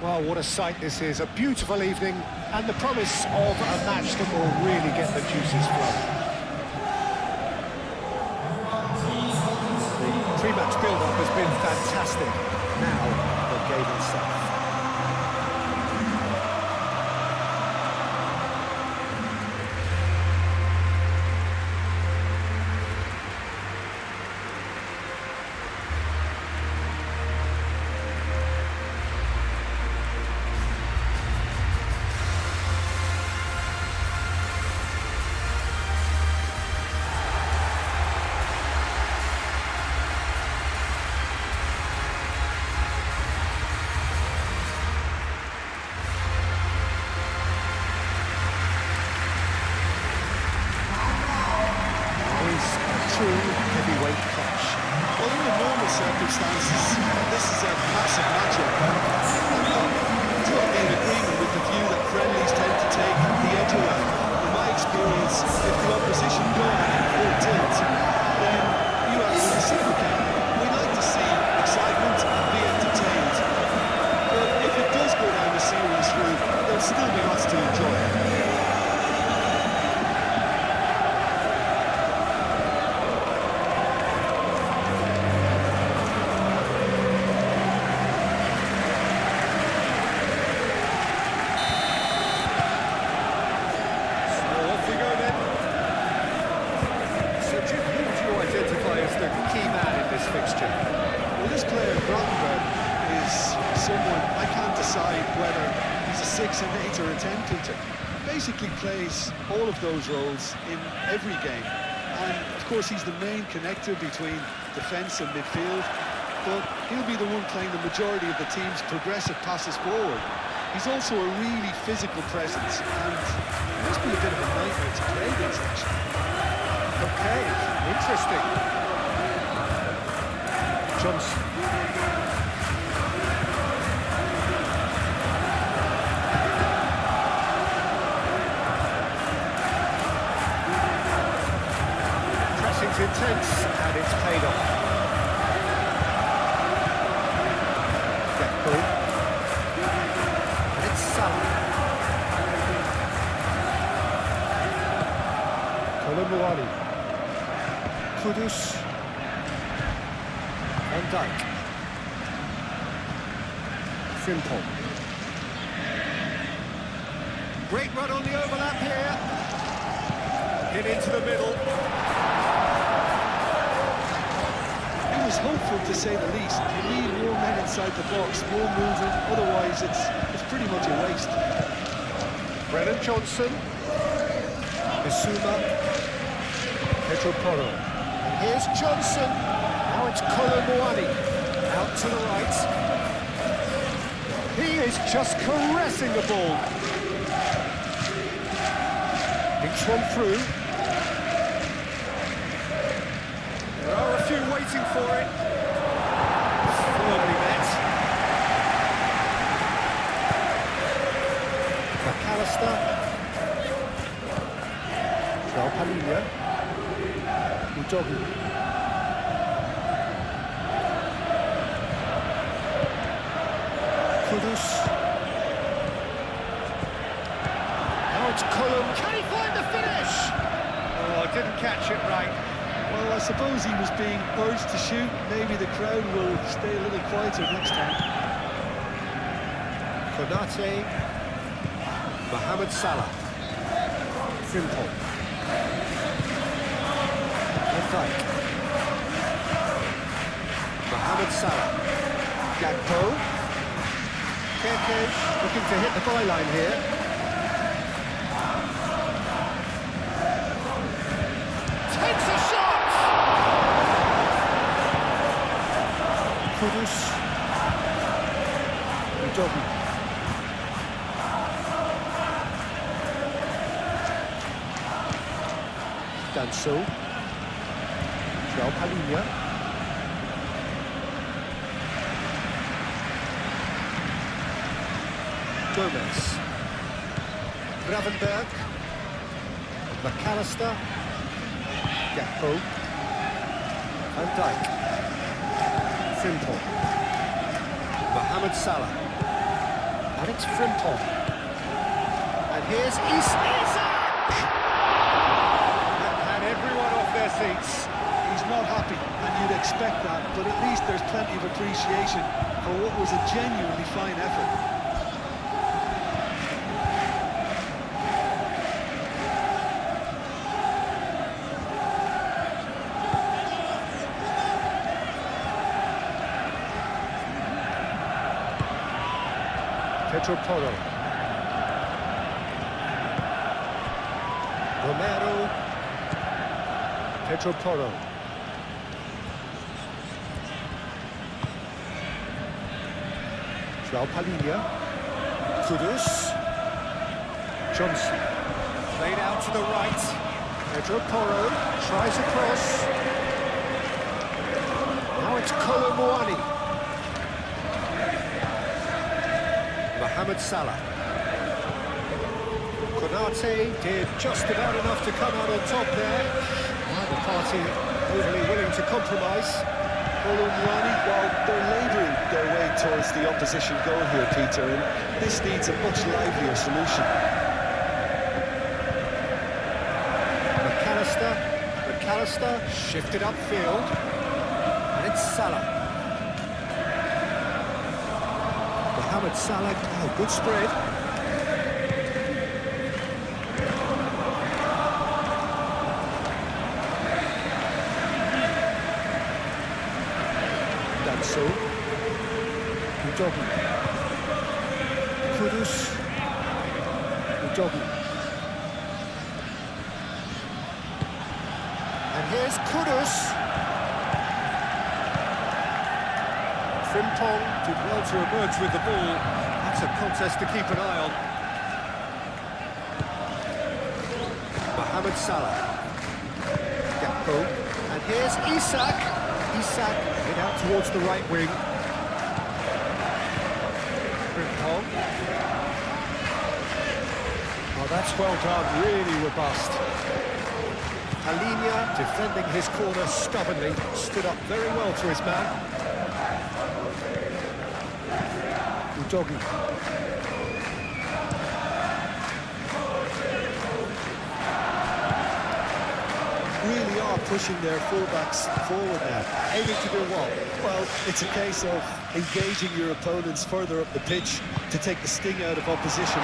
Well, what a sight this is. A beautiful evening and the promise of a match that will really get the juices flowing. The pre-match build-up has been fantastic. Now, the game itself. Heavyweight clash. Well, in the normal circumstances, this is a massive matchup. I'm totally in agreement with the view that friendlies tend to take the edge away. In my experience, if the opposition go in full tilt, then you have to reciprocate. We like to see excitement and be entertained. But if it does go down the series route, there'll still be lots to enjoy. Well, this player, Grottenberg, is someone I can't decide whether he's a 6, an 8 or a 10 feature. Basically plays all of those roles in every game. And, of course, he's the main connector between defence and midfield, but he'll be the one playing the majority of the team's progressive passes forward. He's also a really physical presence, and it must be a bit of a nightmare to play against, actually. Okay, interesting. Johnson. Pressing's intense and it's paid off. Liverpool. And it's Salah. Colomboani. Kudus. Van Dijk. Simple. Great run on the overlap here. Hit into the middle. It was hopeful, to say the least. You need more men inside the box, more movement. Otherwise, it's pretty much a waste. Brennan Johnson. Bissouma. Pedro Porro. And here's Johnson. Now it's Colomboani, out to the right. He is just caressing the ball. Pinch one through. There are a few waiting for it. Firmly met. McAllister. João Palhinha. Udogi. Kudus. Now it's Colum. Can he find the finish? Oh, didn't catch it right. Well, I suppose he was being urged to shoot. Maybe the crowd will stay a little quieter next time. Konate. Mohamed Salah. Simple. Van Dijk. Mohamed Salah. Gakpo. Keke looking to hit the byline here. Takes a shot! Kudus. Udogi. Danso. João Palhinha. Gomez. Gravenberg. McAllister. Gakpo. Van Dijk. Simple. Mohamed Salah. And it's Frimpong. And here's Isak! That had everyone off their seats. He's not happy, and you'd expect that, but at least there's plenty of appreciation for what was a genuinely fine effort. Pedro Porro. Romero. Pedro Porro. João Palhinha. Kudus. Johnson. Played out to the right. Pedro Porro tries across. Now it's Kolo Muani. Mohamed Salah. Konate did just about enough to come out on top there. Neither party overly willing to compromise. Colomwani, well, they're labouring their way towards the opposition goal here, Peter, and this needs a much livelier solution. McAllister shifted upfield, and it's Salah. Mohamed Salah, oh, good spread. Danso. Udogi. Kudus. Udogi. And here's Kudus. Frimpong did well to emerge with the ball. That's a contest to keep an eye on. Mohamed Salah. Gakpo. And here's Isak. Isak hit out towards the right wing. Frimpong. Oh, that's well done, really robust. Palhinha defending his corner stubbornly, stood up very well to his man. Udogi. Really are pushing their fullbacks forward now. Aiming to do what? Well, it's a case of engaging your opponents further up the pitch to take the sting out of opposition.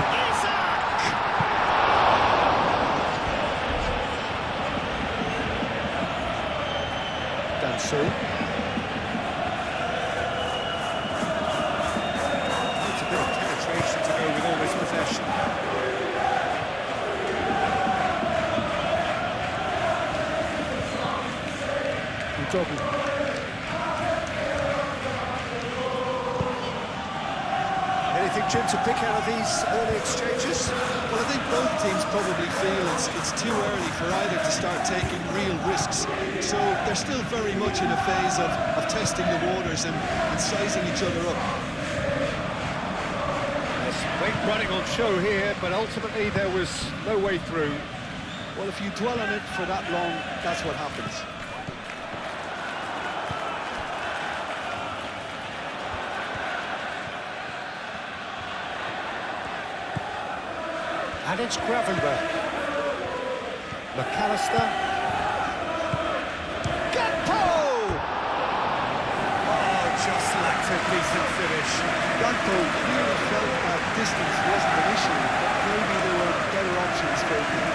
Danso. To go with all this possession. Udogi. Anything, Jim, to pick out of these early exchanges? Well, I think both teams probably feel it's too early for either to start taking real risks. So they're still very much in a phase of testing the waters and sizing each other up. Late running on show here, but ultimately there was no way through. Well, if you dwell on it for that long, that's what happens. And it's Gravenberch. McAllister. Gakpo! Oh, just lacked a decent finish. Gakpo really felt that distance wasn't an issue, but maybe there were better options for him.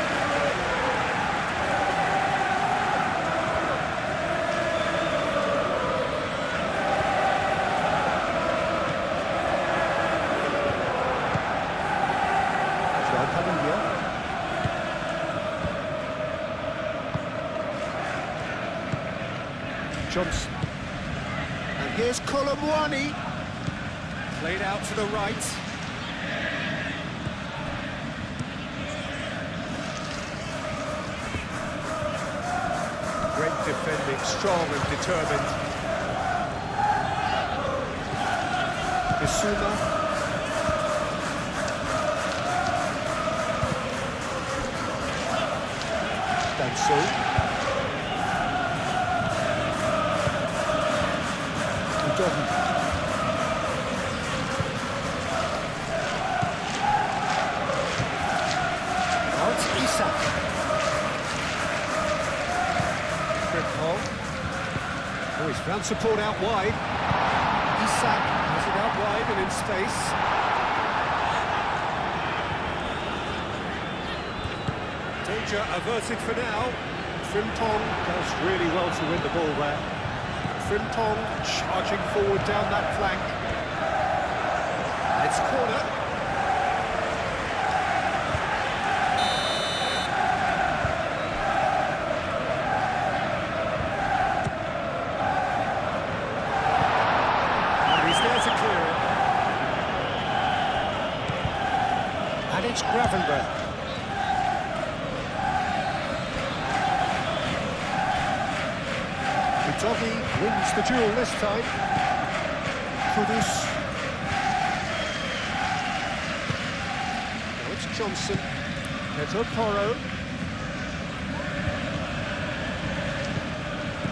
Johnson. And here's Kolo Muani. Played out to the right. Great defending, strong and determined. Bissouma. Danso. Found support out wide. Isak has it out wide and in space. Danger averted for now. Frimpong does really well to win the ball there. Frimpong charging forward down that flank. It's corner. And he's there to clear it. And it's Gravenberch. Doggy wins the duel this time. Kudus. Now it's Johnson. Pedro Porro.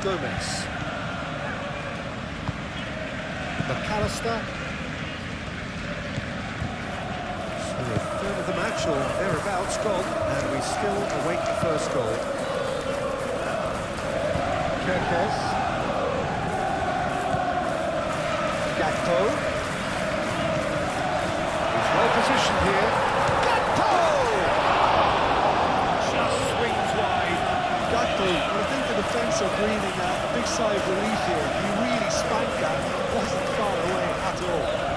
Gomez. McAllister. So a third of the match or thereabouts gone, and we still await the first goal. Kerkez. Gakpo. He's well positioned here. Gakpo! Just swings wide. Gakpo, I think the defence are breathing a big sigh of relief here. He really spanked that. It wasn't far away at all.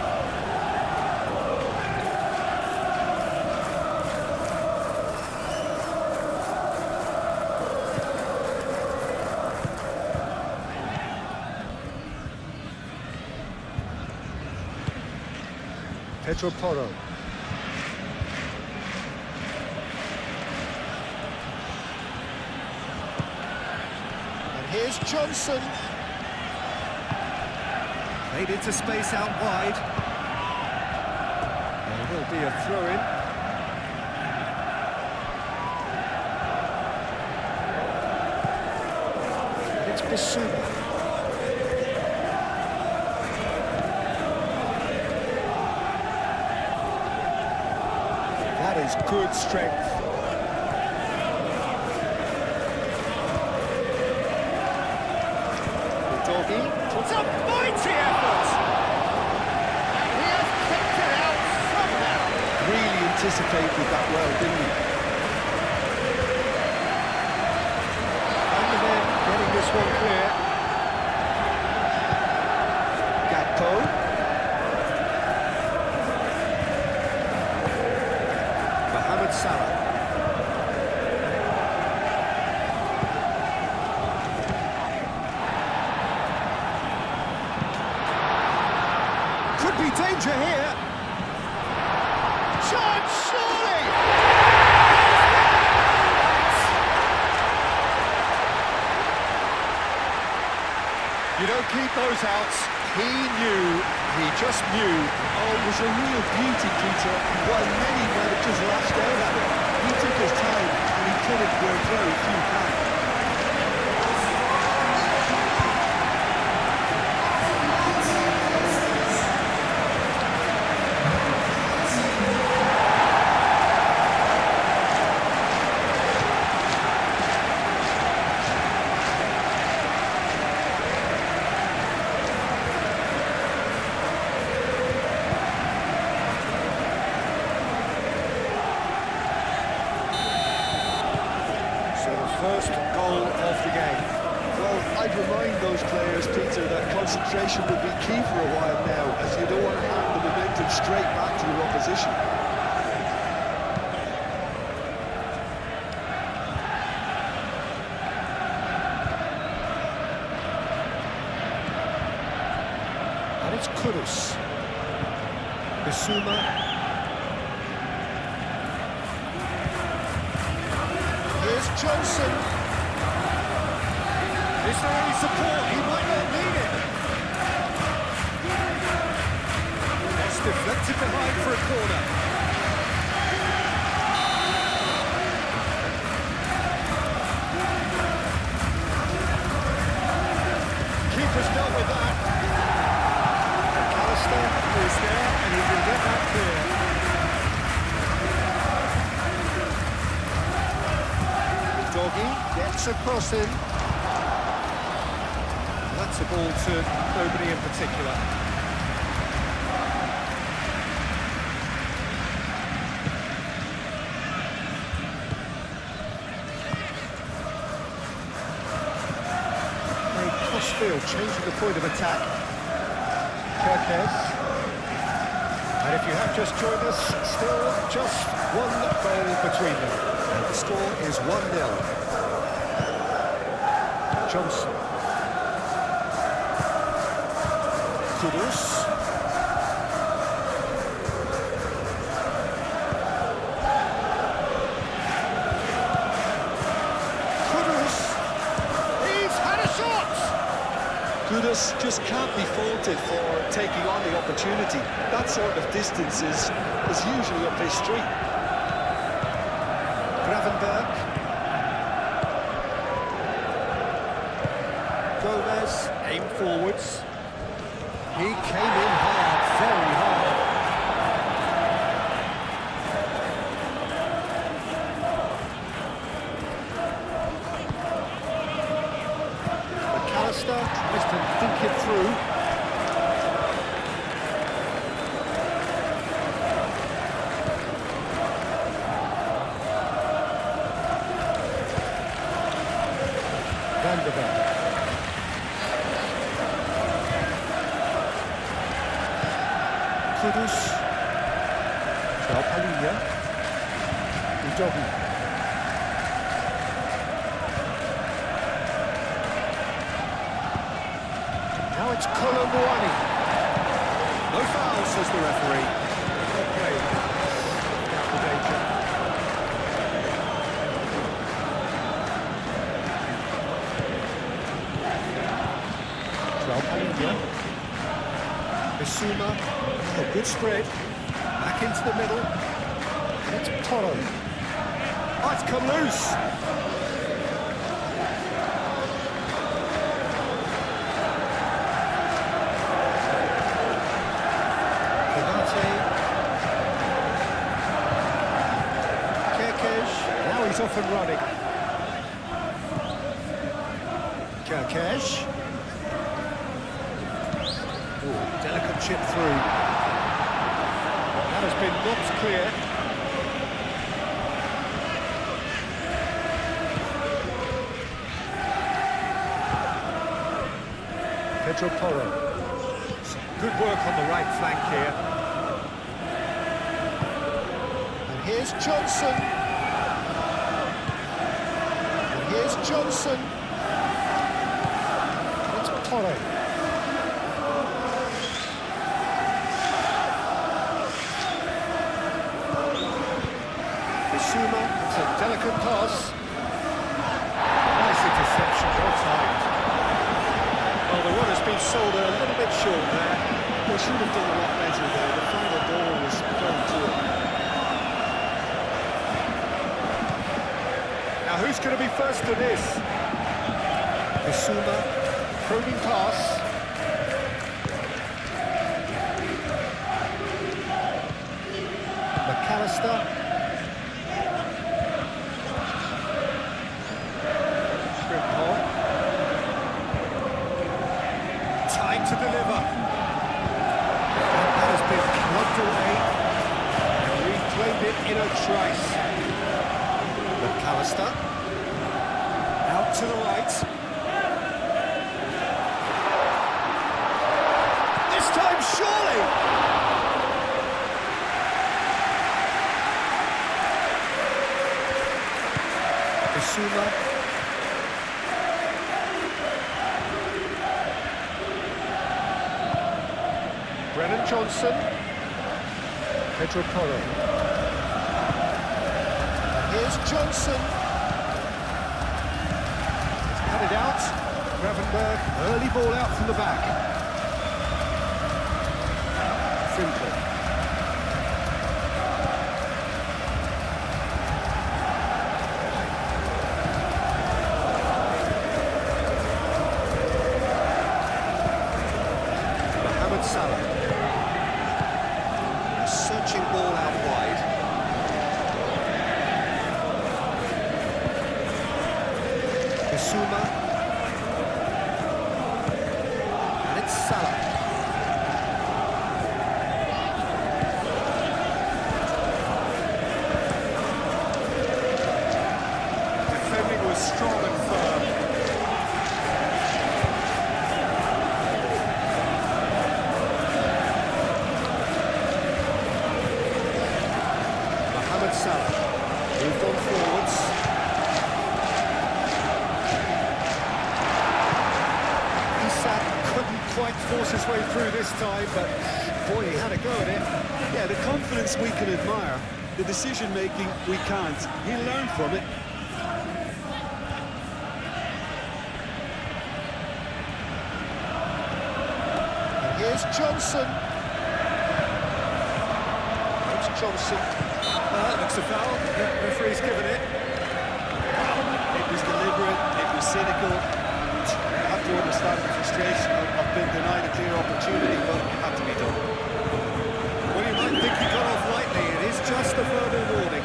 Pedro Porro. And here's Johnson. Played into space out wide. There will be a throw-in. And it's Bissouma. That is good strength. The doggy puts a mighty effort. He has kicked it out somehow. Really anticipated that well, didn't he? And the men getting this one clear. Gakpo. Salah. Could be danger here. Chance, surely! You don't keep those outs. He just knew. Oh, it was a real beauty, Peter. While many managers lashed out at it, he took his time and he put it where very few can. First goal of the game. Well, I'd remind those players, Peter, that concentration will be key for a while now, as you don't want to hand the momentum straight back to your opposition. And it's Kudus. Bissouma. Here's Johnson. Is there any support? He might not need it. That's deflected behind for a corner. Keeper's dealt with that. McAllister is there and he can get that clear. Doggy gets across him. It's a ball to nobody in particular. Field, changing the point of attack. Kirkes. And if you have just joined us, still just one goal between them. And the score is 1-0. Johnson. Kudus. Kudus just can't be faulted for taking on the opportunity. That sort of distance is usually up his street. Gravenberg. Gomez, aim forwards. He came in hard, very hard. Tries to think it through. Van der Beek. Kudus. Palinha. Udogi. Now it's Colomboani. No foul, says the referee. Okay. Out the danger. Palinha. Bissouma. A good spread. Back into the middle. And it's Toro. Oh, it's come loose. Now he's off and running. Kirkes. Delicate chip through. That has been knocked clear. Pedro Porro. Good work on the right flank here. And here's Johnson. Here's Johnson. It's Torre. Bissouma, it's a delicate pass. Nice interception, well timed. Well, the run has been sold a little bit short there. They should have done a lot better there. The final ball was very poor. Now who's going to be first to this? Bissouma, probing pass. McAllister. Frimpong. Time to deliver. And that has been clubbed away. And reclaimed it in a trice. McAllister. Out to the right. This time, surely! Bissouma. Brennan Johnson. Pedro Porro. Here's Johnson. Cut it out. Gravenberg, early ball out from the back. Simple. Mohamed Salah. A searching ball out wide. Bissouma. force his way through this time, but boy, he had a go at it. Yeah, the confidence we can admire, the decision-making we can't. He'll learn from it. And here's Johnson. Here's Johnson. That looks a foul. The referee's given it. It was deliberate, it was cynical, and I have to understand the frustration of being denied a clear opportunity, but it had to be done. Well, you might think he got off lightly. It is just a verbal warning.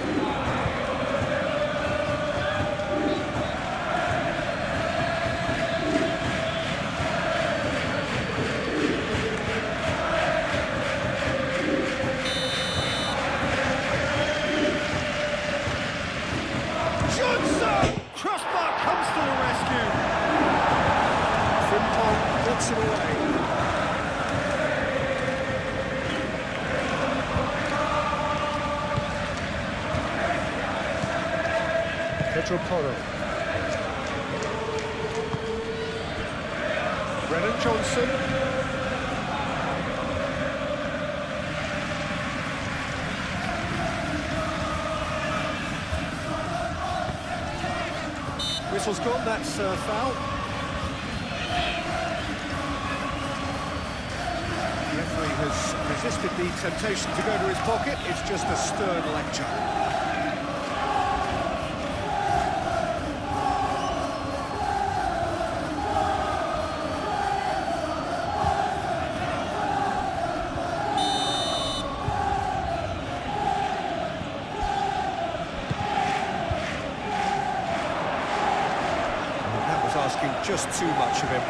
Johnson! Crossbar comes to the rescue. Frimpong puts it away. Pedro Porro. Brennan Johnson. Whistle's gone, that's a foul. The referee has resisted the temptation to go to his pocket. It's just a stern lecture. Asking just too much of him.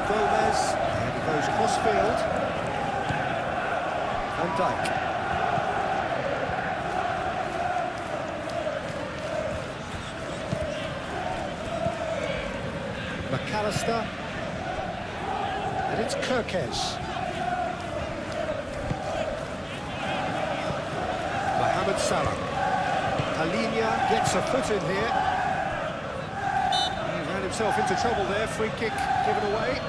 Gomez, and he goes cross-field. Van Dijk. McAllister. And it's Kirkes. Salah. Palinia gets a foot in here. He ran himself into trouble there. Free kick given away.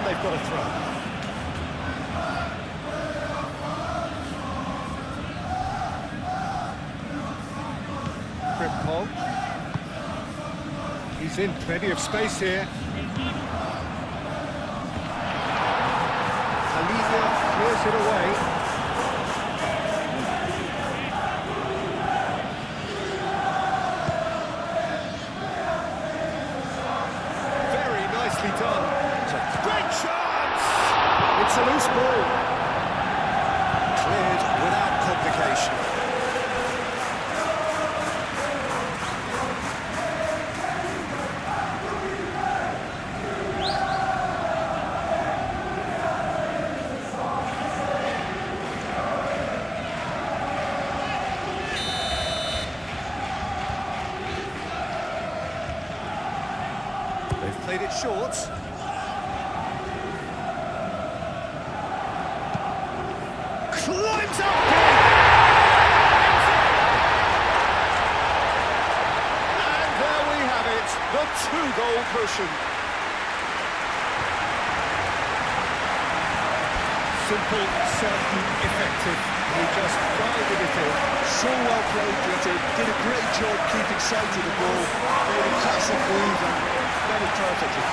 They've got a throw. Frimpong. He's in plenty of space here. Liga clears it away. Very nicely done. Great chance! It's a loose ball. Cleared without complication. They've played it short. Climbs up! And there we have it, the two-goal cushion. Simple, certain, effective. He just guided it in. So well played, Peter. Did a great job keeping sight of the ball. Made a classic move and done it perfectly.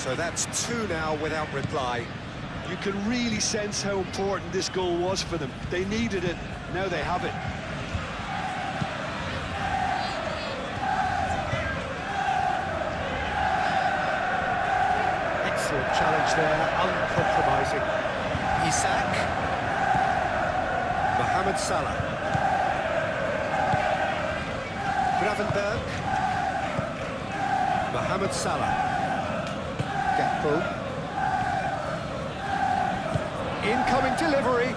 So that's two now without reply. You can really sense how important this goal was for them. They needed it, now they have it. Excellent challenge there, uncompromising. Isak. Mohamed Salah. Gravenberg. Mohamed Salah. Gakpo. Incoming delivery.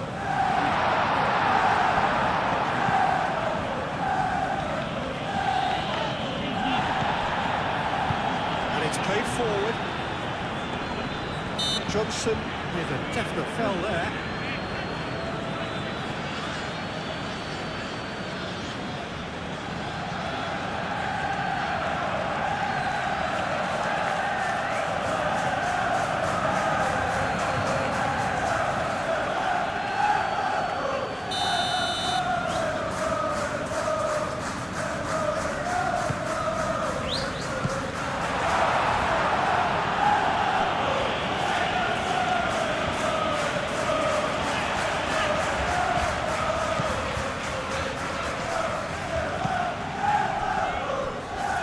And it's played forward. Johnson with a definite foul there.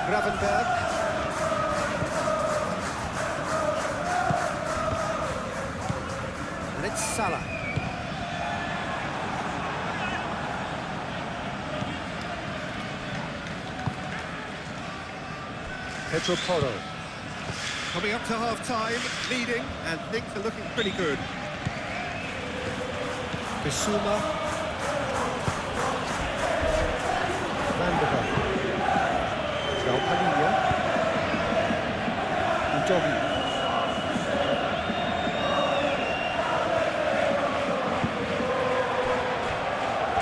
Gravenberg. And it's Salah. Pedro Porro. Coming up to half-time, leading, and things are looking pretty good. Bissouma. Van der Vaart. Padilla. Udogi.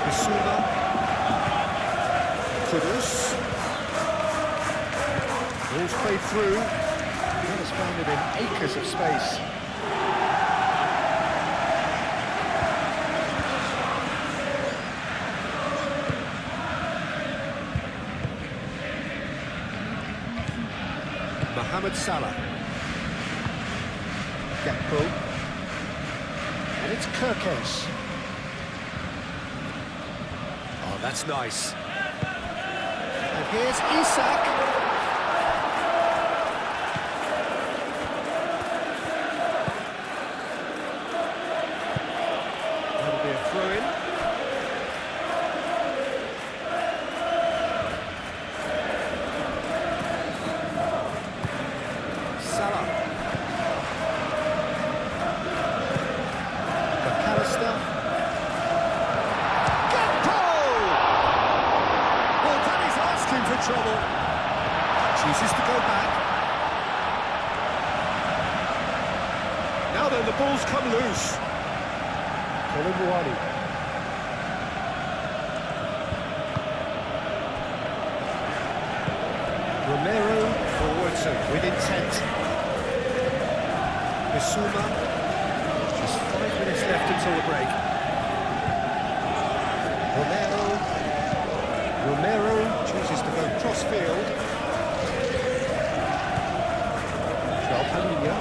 Bissouma. Kudus. Ball's played through. That has found it in acres of space. Mohamed Salah. Gakpo. And it's Kirkes. Oh, that's nice. And here's Isak. That'll be a throw-in. Salah. McAllister. Gakpo! Well, that is asking for trouble. Chooses to go back. Now then, the ball's come loose. Colin. Romero forwards with intent. Bissouma. Just 5 minutes left until the break. Romero chooses to go cross-field. Padilla.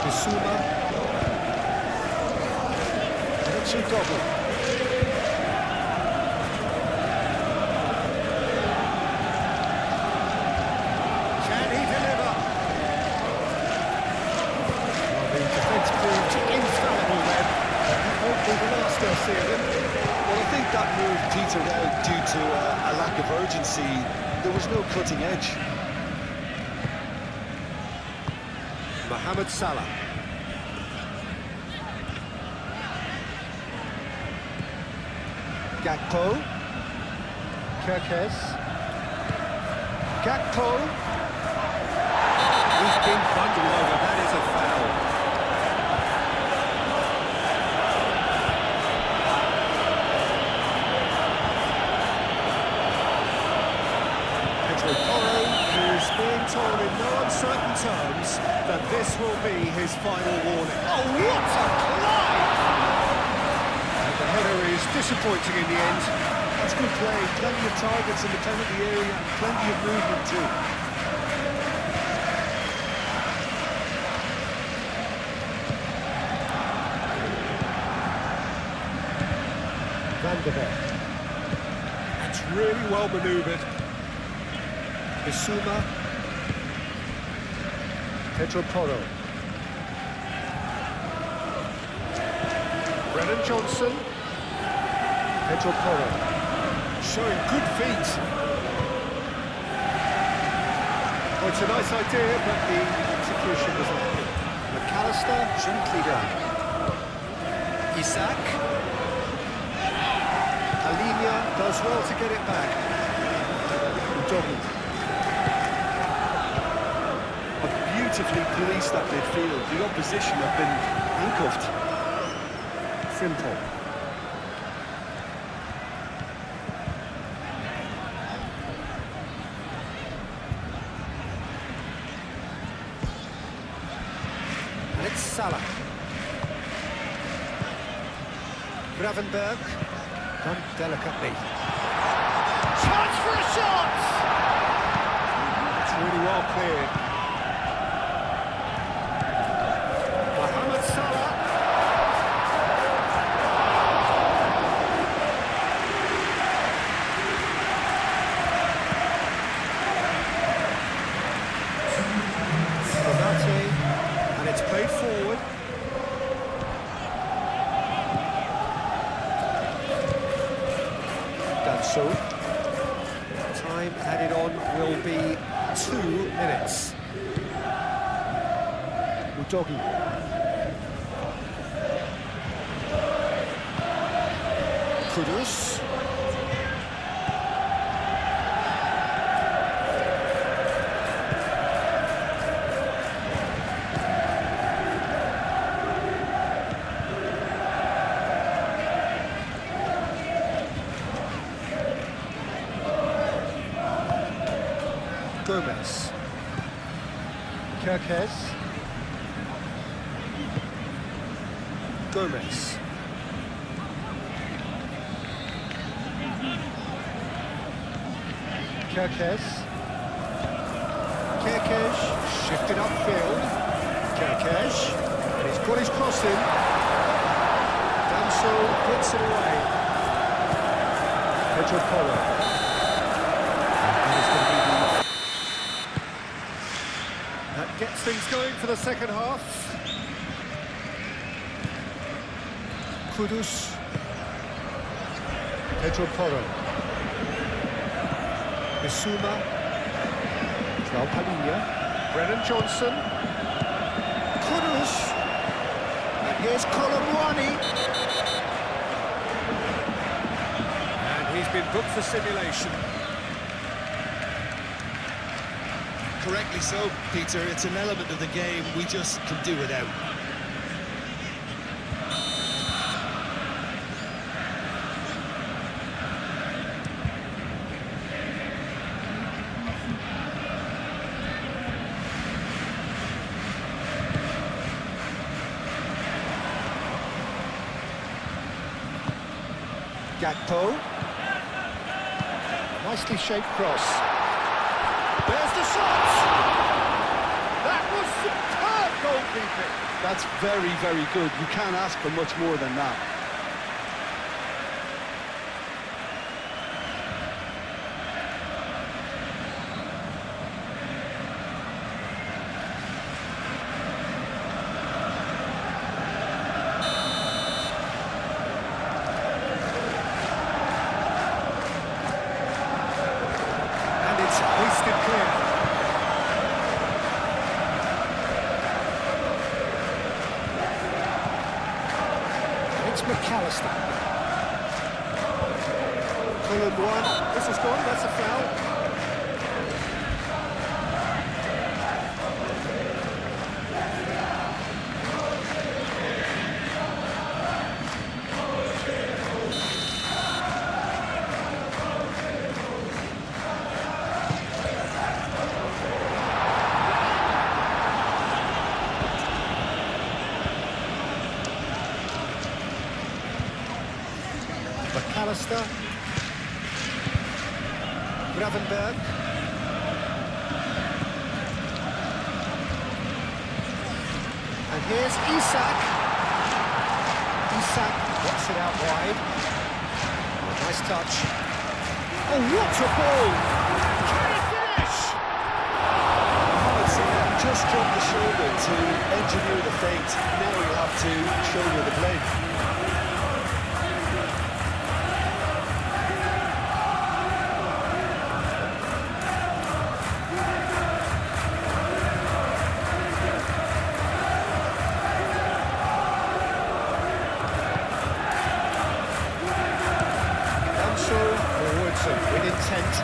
Bissouma. And it's Udogi. Well, I think that move petered out due to a lack of urgency. There was no cutting edge. Mohamed Salah. Gakpo. Kirkes. Gakpo. He's been bundled over. That is a foul. Who's being told in no uncertain terms that this will be his final warning. Oh, what a climb! And the header is disappointing in the end. That's good play. Plenty of targets in the penalty area and plenty of movement too. Van der Beek. That's really well manoeuvred. Bissouma. Pedro Porro. Brennan Johnson. Pedro Porro. Showing good feet. Oh, it's a nice idea, but the execution was lacking. McAllister, gently done. Isaac. Alinia does well to get it back. Udogi. Beautifully policed that midfield. The opposition have been handcuffed. Simple. And it's Salah. Gravenberg. Done delicately. Chance for a shot! It's really well cleared. Mohamed Salah. Konate. And it's played forward. So, time added on will be 2 minutes. Udogi. Kudus. Gomez. Kirkes. Gomez. Kirkes. Kirkes shifted upfield. Kirkes. And he's got his cross in. Danso puts it away. Pedro Porro. That gets things going for the second half. Kudus. Pedro Porro. Bissouma. João Palhinha. Brennan Johnson. Kudus. And here's Colomwani. And he's been booked for simulation. Correctly so, Peter. It's an element of the game we just can do without. Gakpo. Nicely shaped cross. There's the shot! That was superb goalkeeping. That's very, very good. You can't ask for much more than that. Hoisted clear. It's McAllister. Fulham 1. This is gone, that's a foul. McAllister. Gravenberg. And here's Isak. Isak gets it out wide. Oh, nice touch. Oh, what a ball! Can he finish? He just dropped the shoulder to engineer the feint. Now he'll have to shoulder the blade. With intent.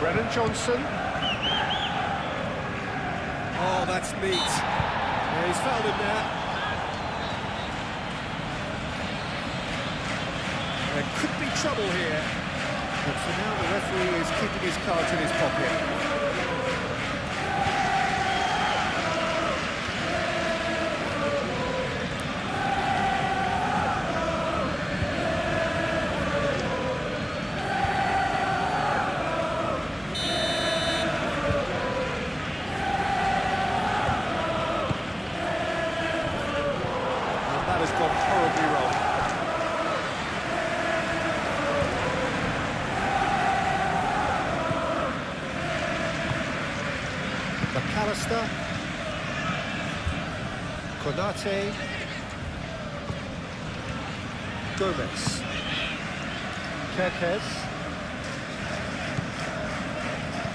Brennan Johnson. Oh, that's neat. Yeah, he's fouled him there. There could be trouble here. But for now, the referee is keeping his cards in his pocket. Has gone horribly wrong. McAllister, Konate, Gomez, Kerkez,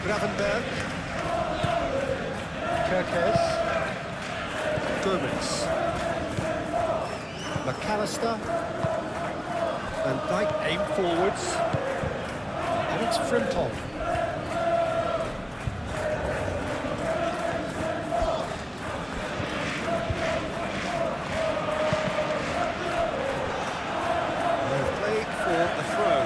Gravenberg, Kerkez, Gomez, McAllister, and Dyke aim forwards, and it's Frimpong. They've played for a throw.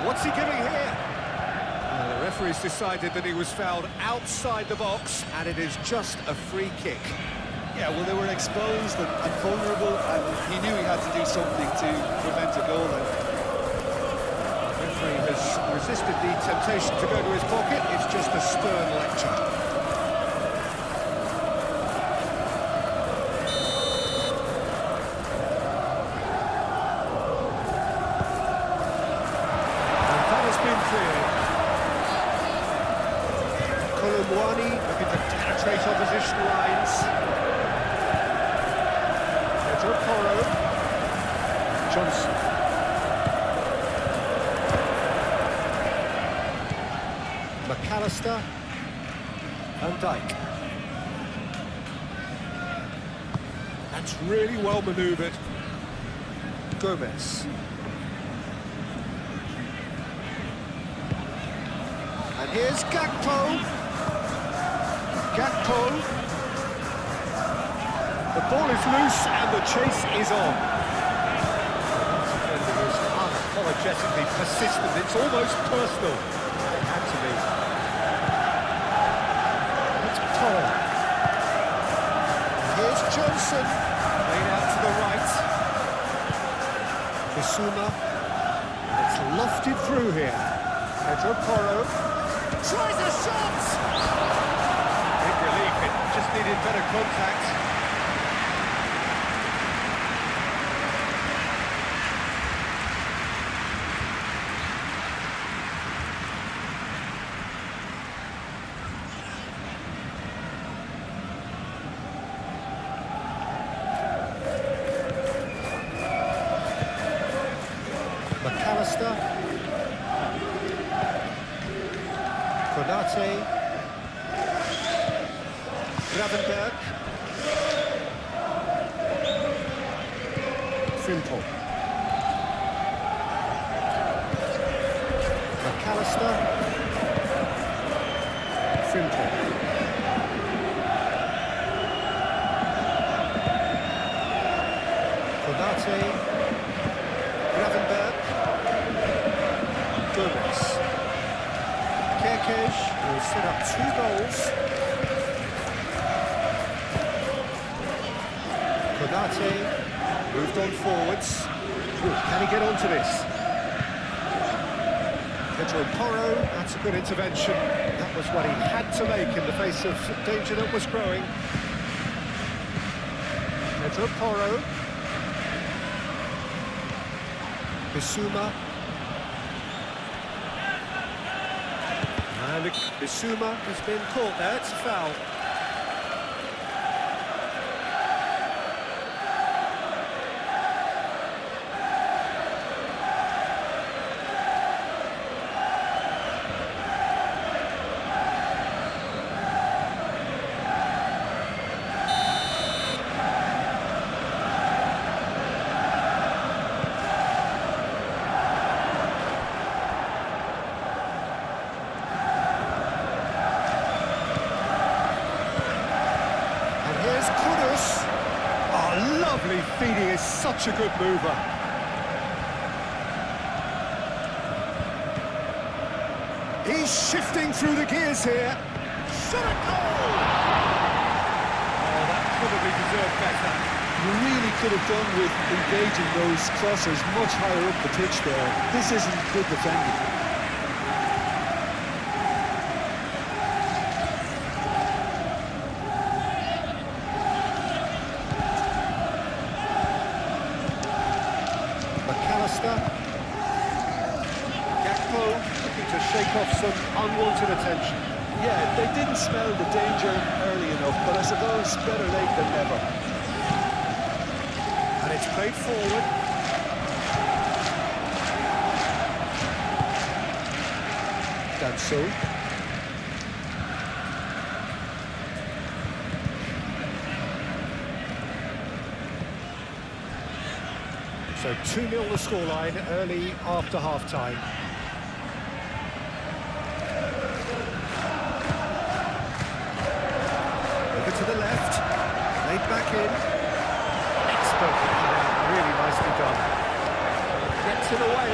What's he giving here? The referee's decided that he was fouled outside the box, and it is just a free kick. Yeah, well, they were exposed and vulnerable, and he knew he had to do something to prevent a goal then. The referee has resisted the temptation to go to his pocket. It's just a stern lecture. Colomwani looking to penetrate opposition lines. Pedro Porro. Johnson. McAllister. Van Dijk. That's really well manoeuvred. Gomez. And here's Gakpo. Gakpo. The ball is loose and the chase is on. It was unapologetically persistent. It's almost personal. It had to be. It's Porro. Here's Johnson. Laid out to the right. Bissouma. It's lofted through here. Pedro Porro. Tries a shot! Big relief, it just needed better contact. McAllister. Konate, Gravenberg, Frimpong, McAllister, Frimpong, Konate, Gravenberg, Gomez, Kerkez. will set up 2 goals. Konate moved on forwards. Ooh, can he get onto this? Pedro Porro, that's a good intervention. That was what he had to make in the face of danger that was growing. Pedro Porro. Bissouma. And Bissouma has been caught there, it's a foul. Lovely feeding, is such a good mover. He's shifting through the gears here. Shot a goal! Oh, that probably deserved better. You really could have done with engaging those crossers much higher up the pitch there. This isn't good defending. Gakpo looking to shake off some unwanted attention. Yeah, they didn't smell the danger early enough, but I suppose better late than never. And it's played forward. Danso. So 2-0 the scoreline early after half-time. Over to the left, laid back in. Expertly put out, really nicely done. Gets it away.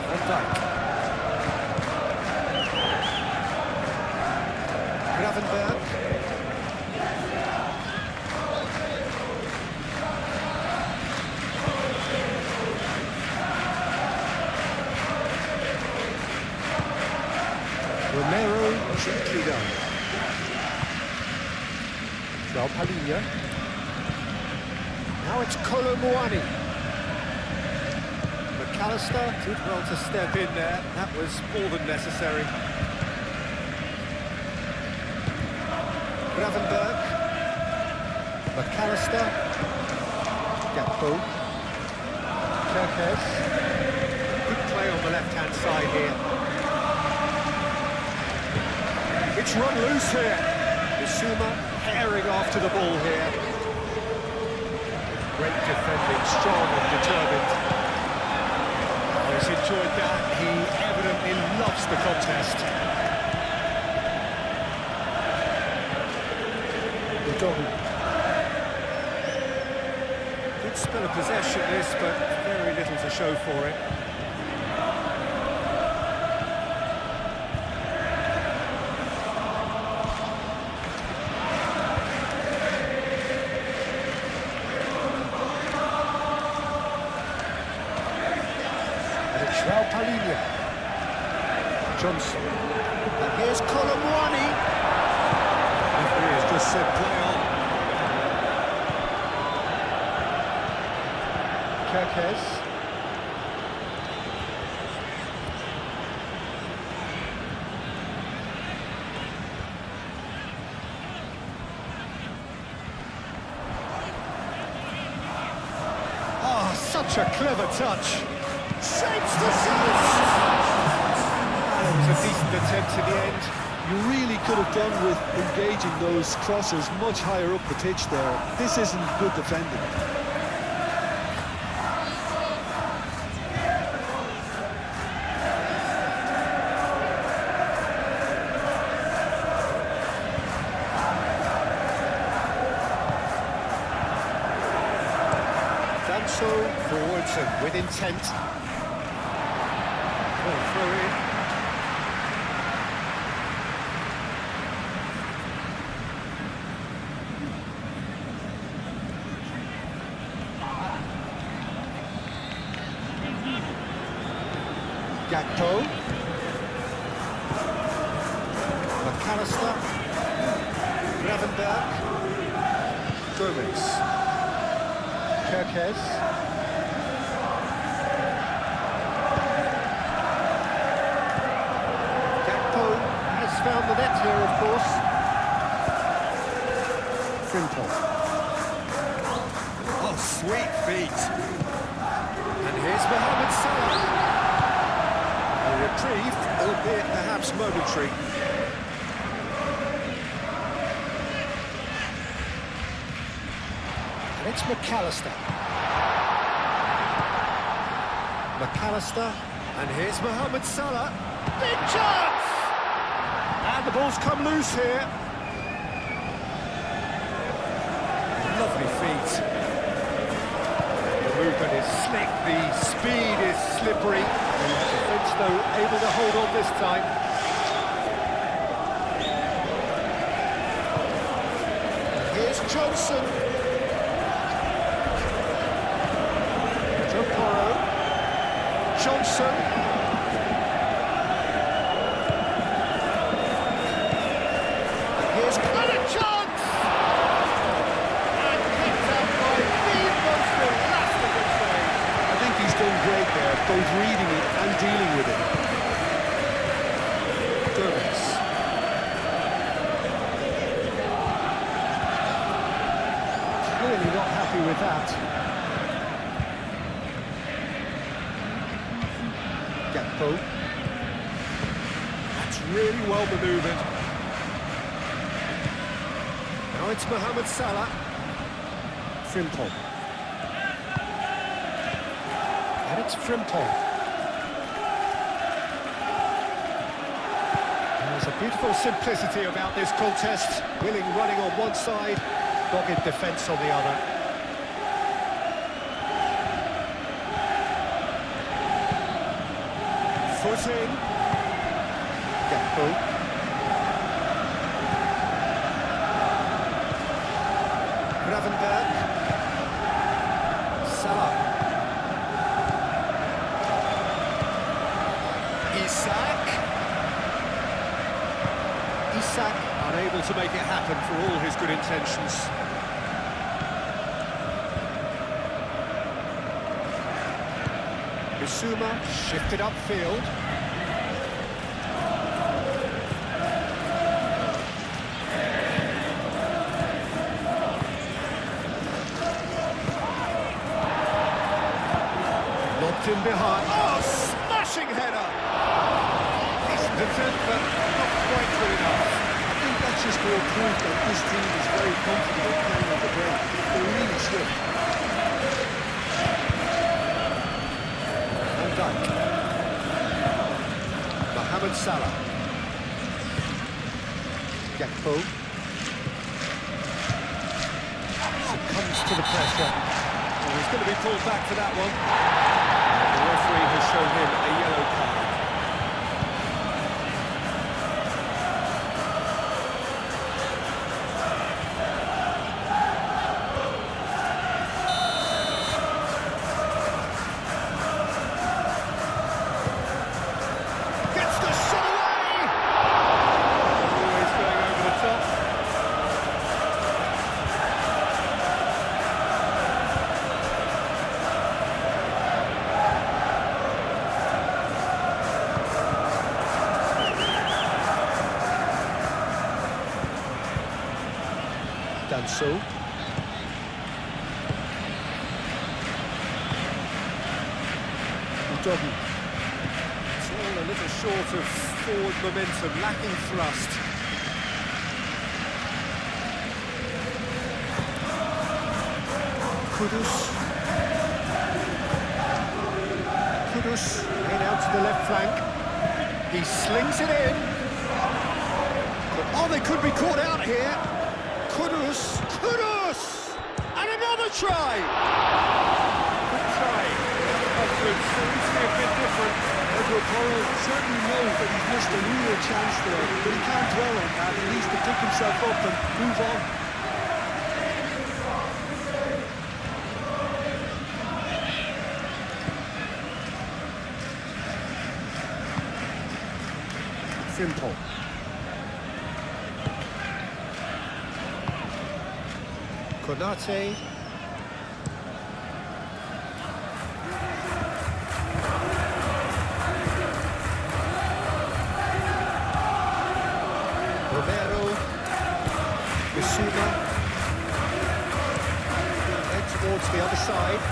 Van Dijk. Gravenberg. Romero, gently done. Palinha. Now it's Kolo Muani. McAllister did well to step in there. That was more than necessary. Gravenberg. McAllister. Gakpo. Kerkez. Good play on the left-hand side here. It's run loose here. Bissouma herring after the ball here. Great defending, strong and determined. Oh, he's enjoyed that. He evidently loves the contest. Good spell of possession this, but very little to show for it. Palinha. Johnson. And here's Kolo Muani. Referee has just said play on. Kerkez. Oh, such a clever touch. Saves the sense! It was a decent attempt in the end. You really could have done with engaging those crossers much higher up the pitch there. This isn't good defending. Danso forwards and with intent. Gakpo. McAllister. Gravenberg. Gomez. Kirkes. Gakpo has found the net here, of course. Frimpong. Oh, sweet feet. And here's Mohamed Salah. A reprieve, albeit perhaps momentary. And it's McAllister. McAllister, and here's Mohamed Salah. Big chance! And the ball's come loose here. Lovely feet. The movement is slick, the speed is slippery. The defence, though, able to hold on this time. And here's Johnson. Johnson. Here's got a chance! And kicked out by the most elastic of plays. I think he's done great there, both reading it and dealing with it. Gomez. Clearly not happy with that. Gakpo. That's really well manoeuvred. Now it's Mohamed Salah. Frimpong. And it's Frimpong. There's a beautiful simplicity about this contest. Willing running on one side, dogged defence on the other. Foot in. Gakpo. Gravenberg. Salah. Isak unable to make it happen for all his good intentions. Bissouma shifted upfield. Locked in behind. Oh, smashing header! Decent attempt, but not quite good enough. I think that's just more proof that this team is very comfortable playing on the break. They're really swift. Mohamed Salah. Gakpo. Succumbs to the pressure. Oh, he's going to be pulled back for that one. And the referee has shown him a yellow card. Done so. Doggy. It's all a little short of forward momentum, lacking thrust. Kudus made out to the left flank. He slings it in. Oh, they could be caught out here. Kudus! And another try! Good try. Seems to be a bit different. Liverpool certainly knows that he's missed a real chance there, but he can't dwell on that. He needs to pick himself up and move on. Simple. Konate. Romero. Bissouma. Head towards the other side.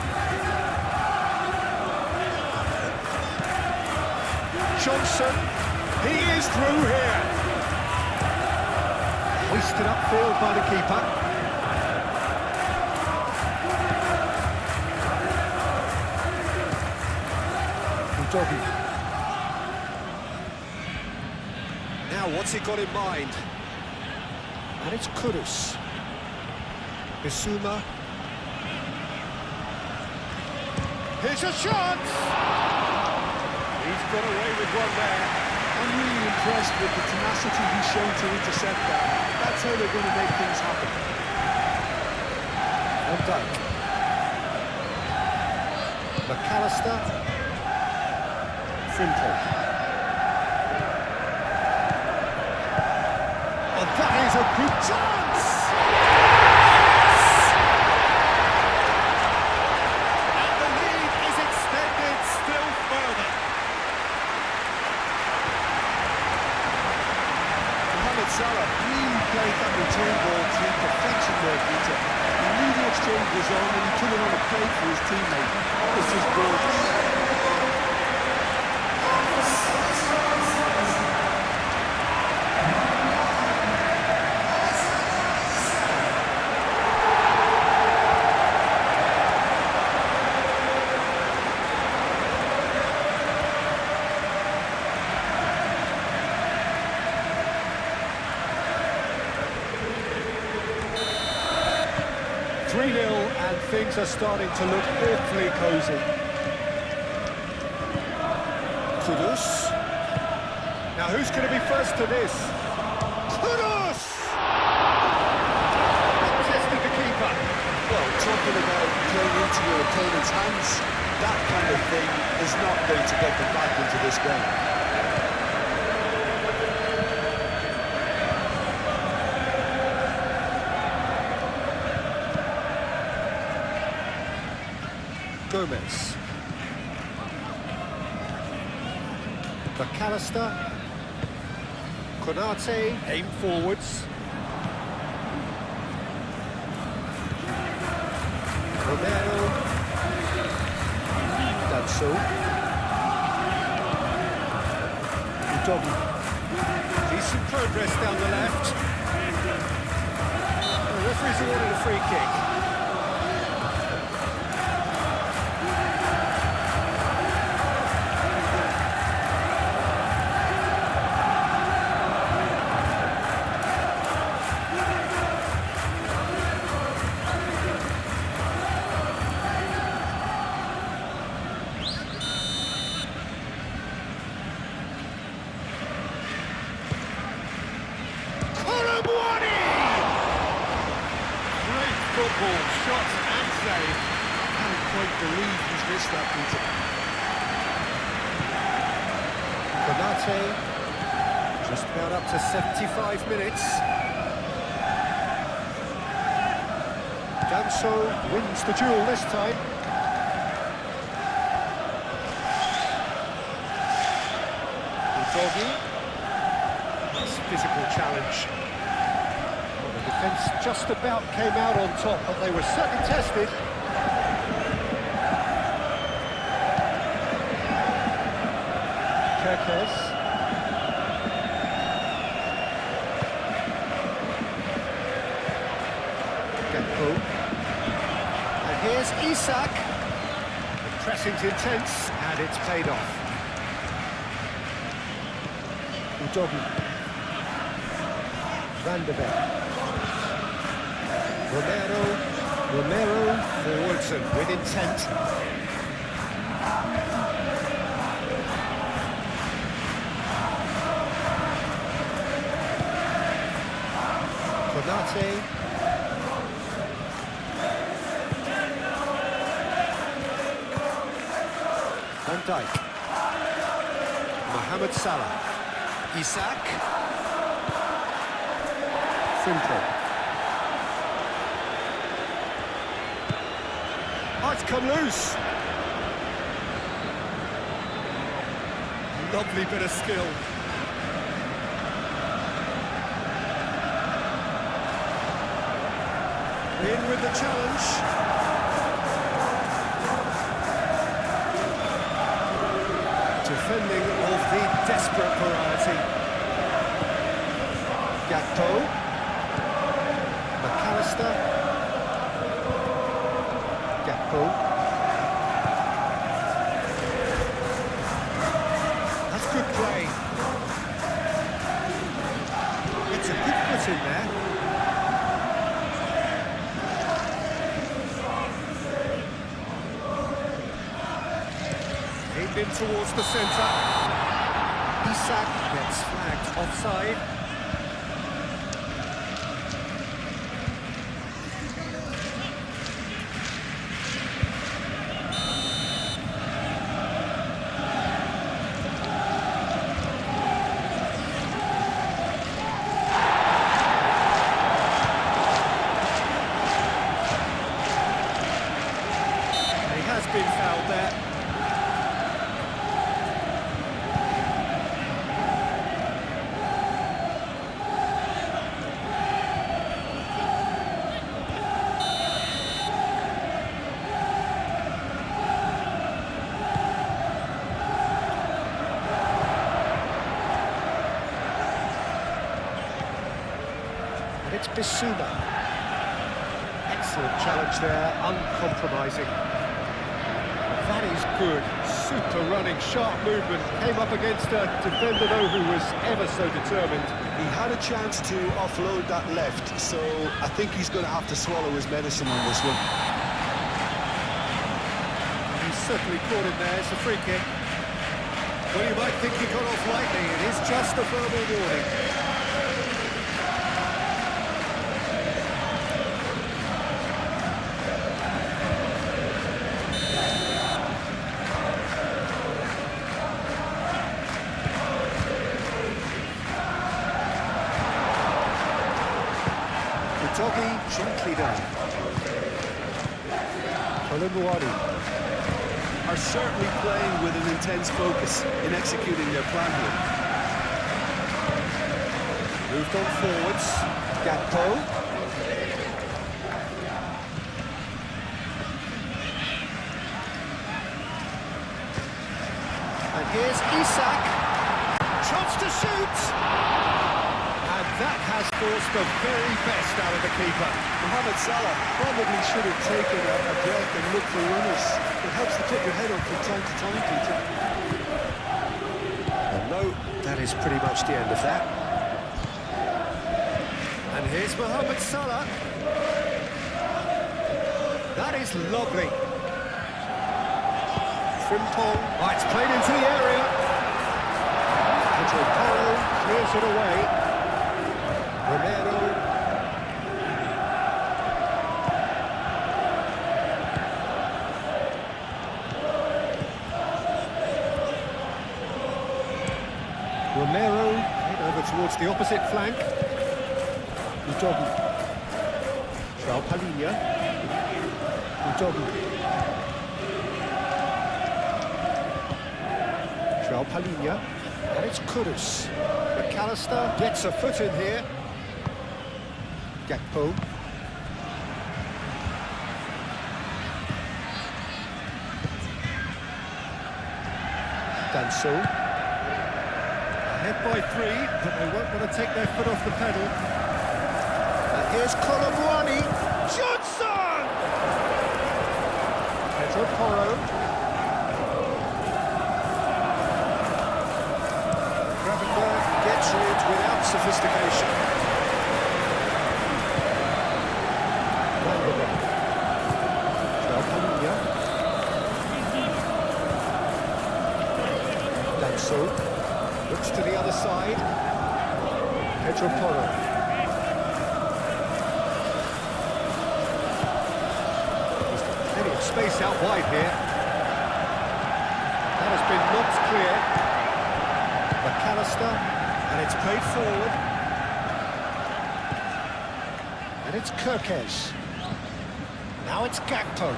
Johnson. He is through here. Hoisted upfield by the keeper. Doggy. Now, what's he got in mind? And it's Kudus. Bissouma. Here's a shot! He's got away with one there. I'm really impressed with the tenacity he's shown to intercept that. That's how they're going to make things happen. Van Dijk. McAllister. Simple. And that is a good chance! And the lead is extended still further. Mohamed Salah really played that return ball to perfection there, Peter. He knew the exchange was on and he put it on a plate for his teammate. That was just gorgeous. 3-0 and things are starting to look awfully cosy. Kudus. Now who's going to be first to this? Kudus! Testing the keeper. Well, talking about playing into your opponent's hands, that kind of thing is not going to get them back into this game. Gomez. McAllister. Konate, aim forwards. Romero. Done so. Udogi. Decent progress down the left. The referee's awarded a free kick. Football, shots and save. I can't quite believe he's missed that, Peter. Konate, just about up to 75 minutes. Danso wins the duel this time. Udogi. Nice physical challenge. The defence just about came out on top, but they were certainly tested. Kerkez. Gakpo. And here's Isak. The pressing's intense, and it's paid off. Udogi. Van de Beek. Romero forwards and with intent. Konate. Van Dijk. Mohamed Salah. Isak. Simple. Oh, it's come loose. Lovely bit of skill. In with the challenge. Defending of the desperate variety. Gakpo. McAllister. Gakpo. That's good play. It's a good foot in there. Aimed in towards the centre. Isak gets flagged offside. He has been fouled there. And it's Bissouma. Excellent challenge there, uncompromising. That is good. Super running, sharp movement. Came up against a defender, though, who was ever so determined. He had a chance to offload that left, so I think he's going to have to swallow his medicine on this one. He's certainly caught him there. It's a free kick. Well, you might think he got off lightly. It is just a verbal warning. Doggy gently down. Colomboani Are certainly playing with an intense focus in executing their plan here. moved on forwards. Gakpo. And here's Isak. Chance to shoot. And that has forced the very best out of the keeper. Mohamed Salah probably should have taken a breath and looked for runners. It helps to put your head up from time to time, Peter. And no, that is pretty much the end of that. And here's Mohamed Salah. That is lovely. Frimpong. Oh, it's played into the area. Pedro clears it away. Romero. Romero over towards the opposite flank. Udogi. João Palhinha. Udogi. João Palhinha. And it's Kudus. McAllister gets a foot in here. Gakpo. Danso. Ahead by 3, but they won't want to take their foot off the pedal. And here's Colomboani. Johnson! Pedro Porro. Gravenberg gets it without sophistication. Danso looks to the other side. Pedro Porro. There's plenty of space out wide here. That has been knocked clear. McAllister. And it's played forward. And it's Kirkes. Now it's Gakpo.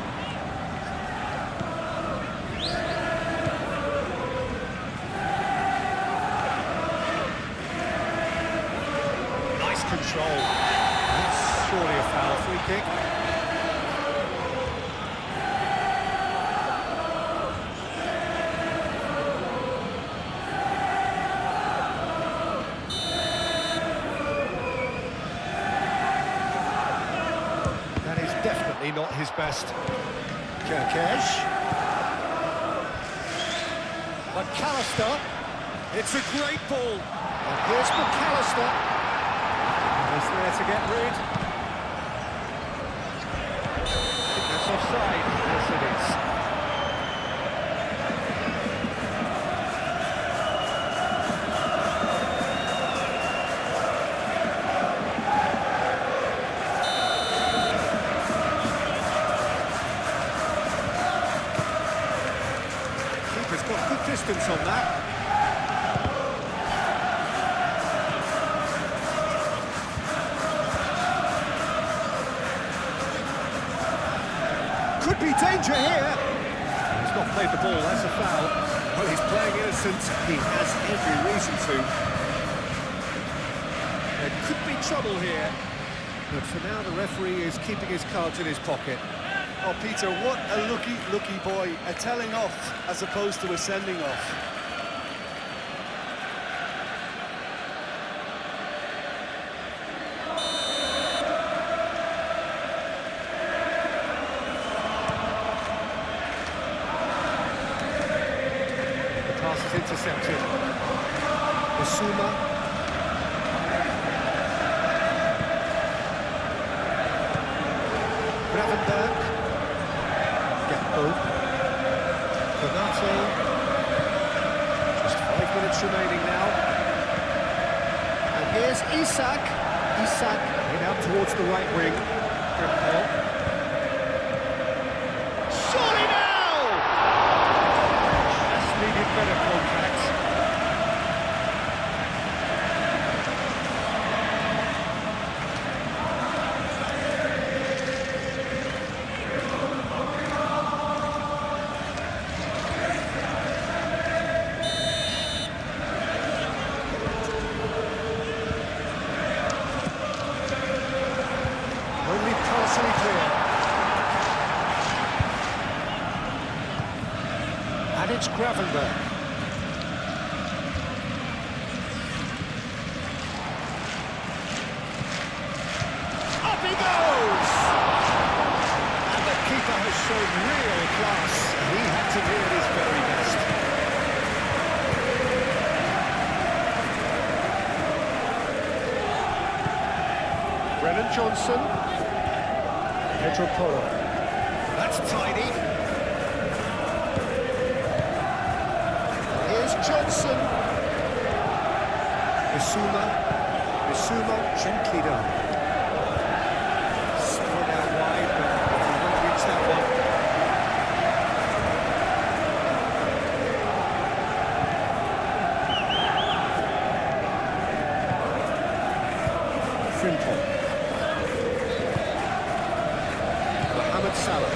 Nice control. That's surely a foul. Free kick. Definitely not his best. Kirkes. McAllister. It's a great ball. And here's McAllister. He's there to get rid. I think that's offside. Yes, it is. Distance on that. Could be danger here. He's not played the ball, that's a foul. Well, he's playing innocent. He has every reason to. There could be trouble here. But for now, the referee is keeping his cards in his pocket. Oh, Peter, what a lucky boy. A telling off as opposed to a sending off. The pass is intercepted. Basuma. Gravenberg. Konate. Just 5 minutes remaining now. And here's Isak. Isak in out towards the right wing. Liverpool. Surely now! That's needed better contact. And it's Gravenberg. Up he goes! And the keeper has shown real class. He had to be at his very best. Brennan Johnson. Pedro Porro. That's tidy. Here's Johnson. Bissouma, gently done. Split out wide, but he won't reach that one. Frimpong. Salah.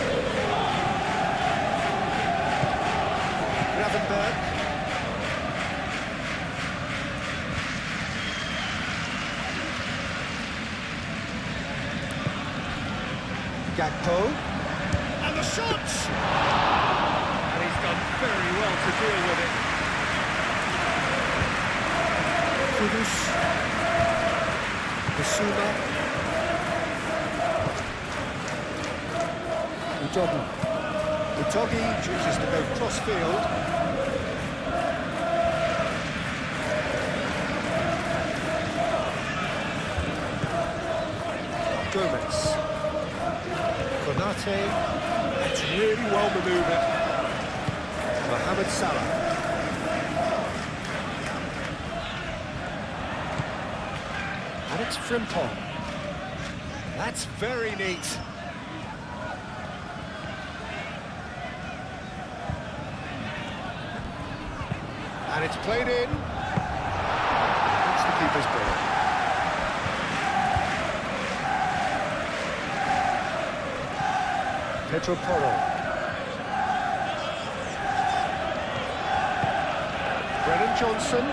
Gravenberg. Gakpo. And the shot! And he's done very well to deal with it. Kudus. Basuma. Udogi chooses to go cross-field. Gomez. Konate. That's really well manoeuvred. Mohamed Salah. And it's Frimpong. That's very neat. And it's played in. goalkeeper's ball. Pedro Porro. Brennan Johnson.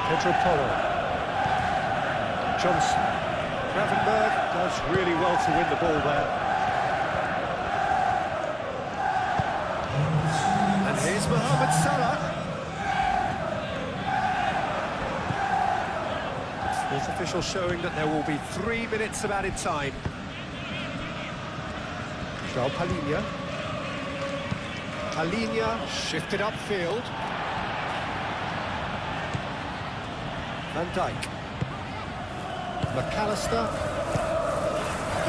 Pedro Porro. Johnson. Gravenberg does really well to win the ball there. And here's Mohamed Salah. Fourth official showing that there will be 3 minutes of added time. João Palhinha. Palhinha shifted upfield. Van Dijk. McAllister.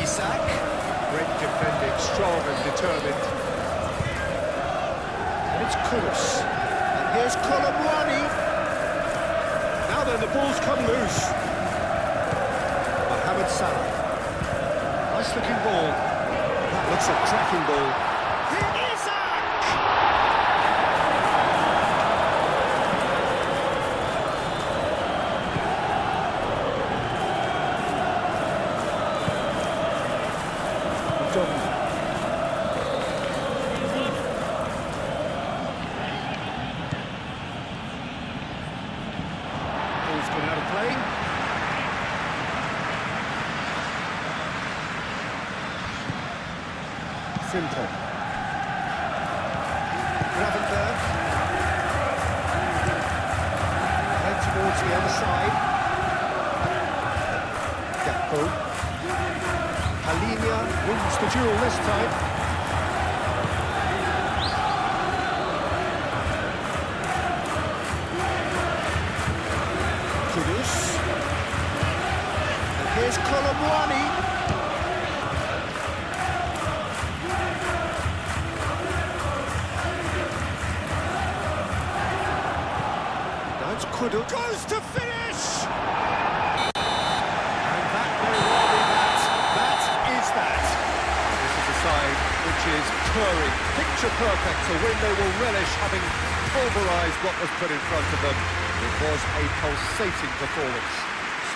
Isak. Great defending, strong and determined. And it's Kudus. And here's Colomwani. Now then, the ball's come loose. Mohamed Salah. Nice looking ball. That looks a cracking ball. Isak! Ball's gone out of play. Simple. Gravenberg. Head towards the other side. Gakpo. Palhinha wins the duel this time. Kudus. And here's Colomwani. Kudus goes to finish! And that may well be that. That is that. This is a side which is purring, picture perfect, a win they will relish, having pulverised what was put in front of them. It was a pulsating performance.